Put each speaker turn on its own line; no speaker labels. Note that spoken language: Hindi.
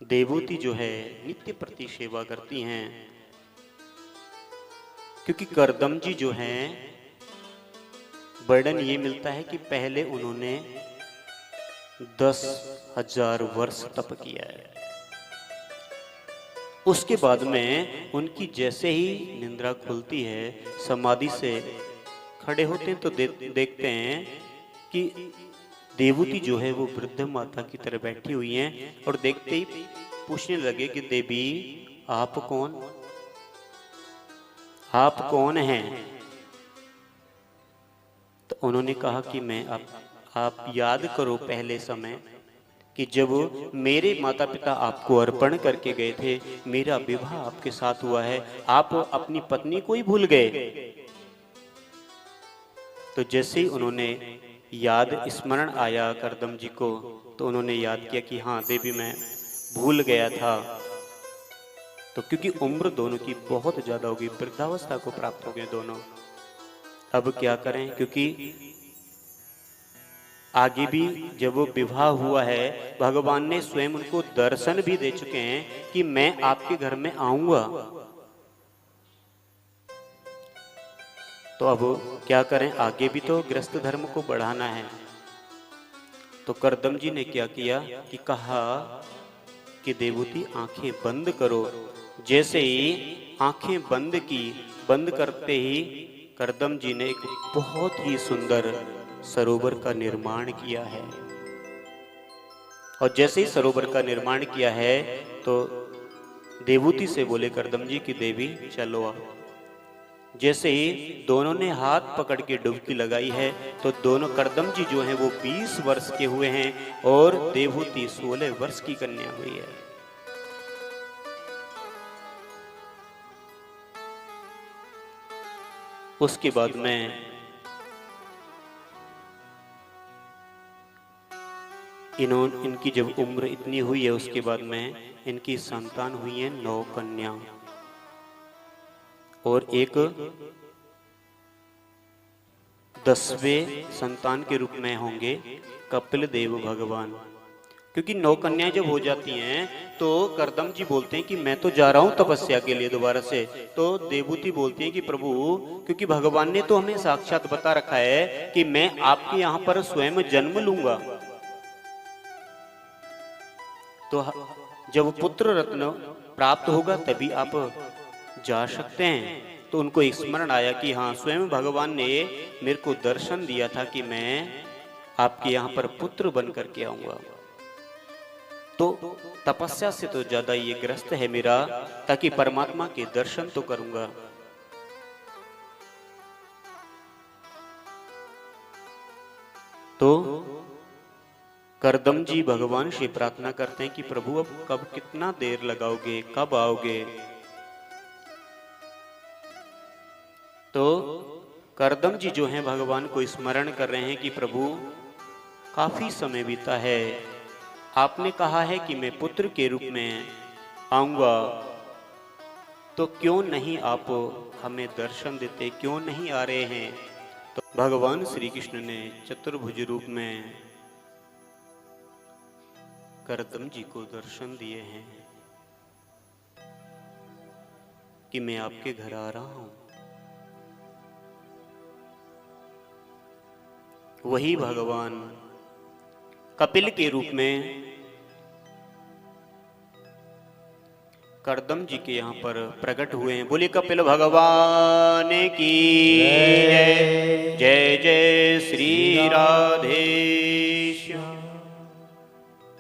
देवूती जो है नित्य प्रति सेवा करती हैं, क्योंकि करदम जी जो हैं वर्णन ये मिलता है कि पहले उन्होंने 10,000 वर्ष तप किया है। उसके बाद में उनकी जैसे ही निंद्रा खुलती है, समाधि से खड़े होते हैं तो देखते हैं कि देवूती जो है वो वृद्ध माता की तरह बैठी हुई हैं और देखते ही पूछने लगे कि देवी आप कौन, आप कौन हैं? तो उन्होंने कहा कि मैं आप याद करो पहले समय कि जब मेरे माता पिता आपको अर्पण करके गए थे, मेरा विवाह आपके साथ हुआ है, आप अपनी पत्नी को ही भूल गए। तो जैसे ही उन्होंने याद स्मरण आया करदम जी को, तो उन्होंने याद किया कि हाँ देवी मैं भूल गया था। तो क्योंकि उम्र दोनों की बहुत ज्यादा होगी, वृद्धावस्था को प्राप्त हो गए दोनों, अब क्या करें? क्योंकि आगे भी जब वो विवाह हुआ है, भगवान ने स्वयं उनको दर्शन भी दे चुके हैं कि मैं आपके घर में आऊंगा। तो अब क्या करें? आगे भी तो गृहस्थ धर्म को बढ़ाना है। तो करदम जी ने क्या किया कि कहा कि देवूती आंखें बंद करो। जैसे ही आंखें बंद की, बंद करते ही करदम जी ने एक बहुत ही सुंदर सरोवर का निर्माण किया है। और जैसे ही सरोवर का निर्माण किया है तो देवूती से बोले करदम जी की देवी चलो आओ। जैसे ही दोनों ने हाथ पकड़ के डुबकी लगाई है तो दोनों करदम जी जो हैं वो 20 वर्ष के हुए हैं और देवूती 16 वर्ष की कन्या हुई है। उसके बाद में इनकी जब उम्र इतनी हुई है, उसके बाद में इनकी संतान हुई है 9 कन्या और एक 10वें संतान के रूप में होंगे कपिल देव भगवान। क्योंकि 9 कन्याएं जब हो जाती हैं तो करदम जी बोलते हैं कि मैं तो जा रहा हूं तपस्या के लिए दोबारा से। तो देवूती बोलती हैं कि प्रभु, क्योंकि भगवान ने तो हमें साक्षात बता रखा है कि मैं आपके यहां पर स्वयं जन्म लूंगा, तो जब पुत्र रत्न प्राप्त होगा तभी आप जा सकते हैं। तो उनको स्मरण आया कि हाँ स्वयं भगवान ने मेरे को दर्शन दिया था कि मैं आपके यहाँ पर पुत्र बन करके आऊंगा। तो तपस्या से तो ज्यादा ये ग्रस्त है मेरा, ताकि परमात्मा के दर्शन तो करूंगा। तो करदम जी भगवान से प्रार्थना करते हैं कि प्रभु अब कब, कितना देर लगाओगे, कब आओगे? तो करदम जी जो हैं भगवान को स्मरण कर रहे हैं कि प्रभु काफी समय बीता है, आपने कहा है कि मैं पुत्र के रूप में आऊंगा, तो क्यों नहीं आप हमें दर्शन देते, क्यों नहीं आ रहे हैं? तो भगवान श्री कृष्ण ने चतुर्भुज रूप में करदम जी को दर्शन दिए हैं कि मैं आपके घर आ रहा हूं। वही भगवान कपिल के रूप में करदम जी के यहाँ पर प्रकट हुए हैं। बोले कपिल भगवान की जय। जय जय श्री राधे।